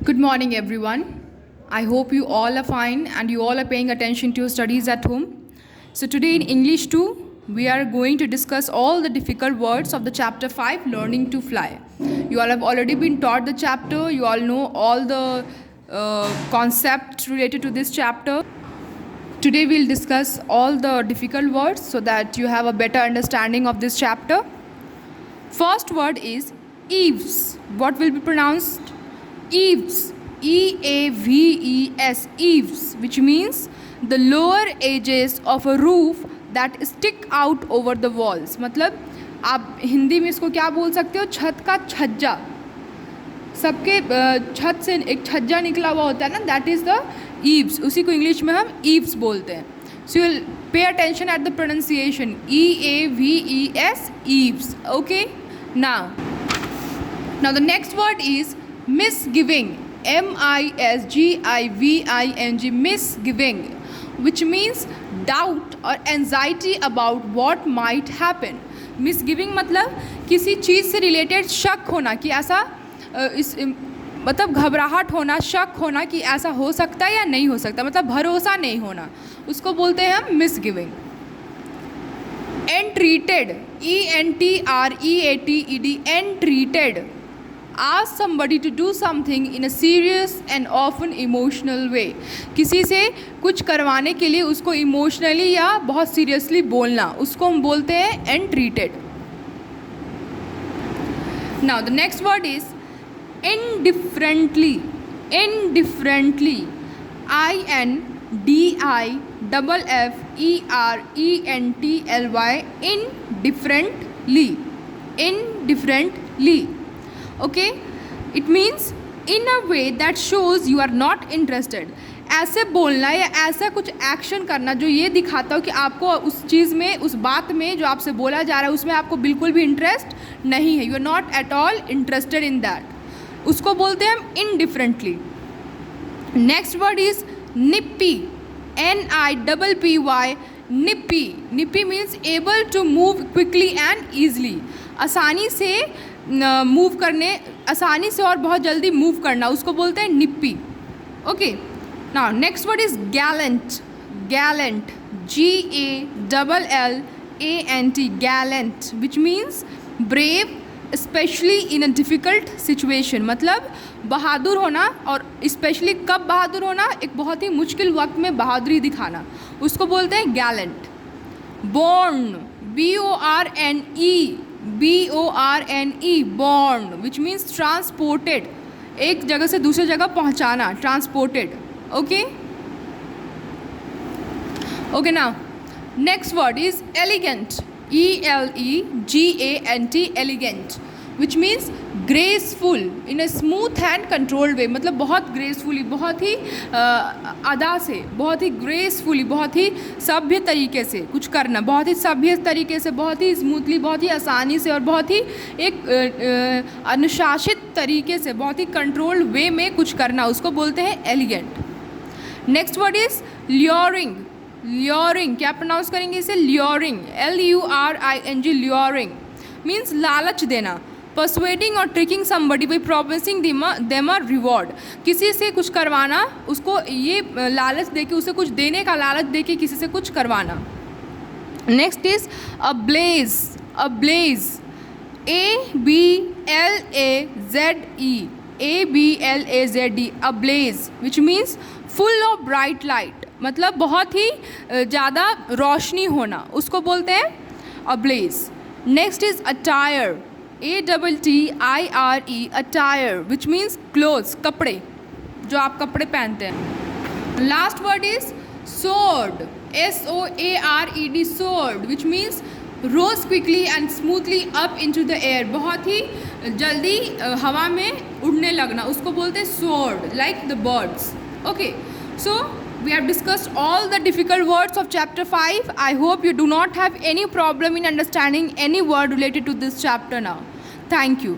Good morning, everyone. I hope you all are fine and you all are paying attention to your studies at home. So, today in English 2, we are going to discuss all the difficult words of the chapter 5, Learning to Fly. You all have already been taught the chapter, you all know all the concepts related to this chapter. Today, we'll discuss all the difficult words so that you have a better understanding of this chapter. First word is eaves. What will be pronounced? Eaves. E-A-V-E-S. Eaves, which means the lower edges of a roof that stick out over the walls. मतलब आप हिंदी में इसको क्या बोल सकते हो? छत का छज्जा. सबके छत से एक छज्जा निकला हुआ होता है ना, दैट इज़ द ईव्स. उसी को इंग्लिश में हम ईव्स बोलते हैं. So you pay attention at the pronunciation. E-A-V-E-S. Eaves. Okay. Now the next word is misgiving. M-I-S-G-I-V-I-N-G. Misgiving, which means doubt or anxiety about what might happen. Misgiving मतलब किसी चीज़ से related शक होना कि ऐसा मतलब घबराहट होना, शक होना कि ऐसा हो सकता है या नहीं हो सकता, मतलब भरोसा नहीं होना, उसको बोलते हैं हम मिसगिविंग. Entreated. E-N-T-R-E-A-T-E-D. Entreated. Ask somebody to do something in a serious and often emotional way. किसी से कुछ करवाने के लिए उसको इमोशनली या बहुत सीरियसली बोलना, उसको हम बोलते हैं entreated. Now the next word is indifferently. Indifferently. I-N-D-I-F-F-E-R-E-N-T-L-Y. Indifferently. Indifferently. Okay, it means in a way that shows you are not interested. ऐसे बोलना या ऐसा कुछ एक्शन करना जो ये दिखाता हो कि आपको उस चीज़ में, उस बात में जो आपसे बोला जा रहा है उसमें आपको बिल्कुल भी इंटरेस्ट नहीं है. You are not at all interested in that. उसको बोलते हैं हम indifferently. Next word is nippy. N-I-P-P-Y. Nippy. Nippy means able to move quickly and easily. आसानी से मूव करने, आसानी से और बहुत जल्दी मूव करना, उसको बोलते हैं nippy. Okay. Now next word is gallant. Gallant. G-A-L-L-A-N-T. Gallant, which means brave specially in a difficult situation. मतलब बहादुर होना, और स्पेशली कब बहादुर होना? एक बहुत ही मुश्किल वक्त में बहादुरी दिखाना, उसको बोलते हैं Gallant. Born. B-O-R-N-E. B-O-R-N-E. Born, which means transported. एक जगह से दूसरी जगह पहुंचाना, transported. Okay. Okay. Now next word is elegant. E-L-E-G-A-N-T. Elegant, which means graceful in a smooth and controlled way. मतलब बहुत ग्रेसफुली, बहुत ही अदा से, बहुत ही ग्रेसफुली, बहुत ही सभ्य तरीके से कुछ करना, बहुत ही सभ्य तरीके से, बहुत ही स्मूथली, बहुत ही आसानी से और बहुत ही एक अनुशासित तरीके से, बहुत ही कंट्रोल्ड वे में कुछ करना, उसको बोलते हैं elegant. Next word is luring. Luring क्या प्रोनाउंस करेंगे इसे? ल्योरिंग. L-U-R-I-N-G. ल्योरिंग मीन्स लालच देना. परसुएडिंग और tricking somebody by promising them a reward. किसी से कुछ करवाना, उसको ये लालच देके, उसे कुछ देने का लालच देके किसी से कुछ करवाना. Next is ablaze. Ablaze. A-B-L-A-Z-E. A-B-L-A-Z-E. Ablaze, which means full of bright light. मतलब बहुत ही ज़्यादा रोशनी होना, उसको बोलते हैं ablaze. Next is attire. A-T-T-I-R-E. Attire, which means clothes, कपड़े, जो आप कपड़े पहनते हैं. Last word is soared. S-O-A-R-E-D. Soared, which means rose quickly and smoothly up into the air. बहुत ही जल्दी हवा में उड़ने लगना, उसको बोलते हैं sword, like the birds. Okay. So we have discussed all the difficult words of chapter 5. I hope you do not have any problem in understanding any word related to this chapter now. Thank you.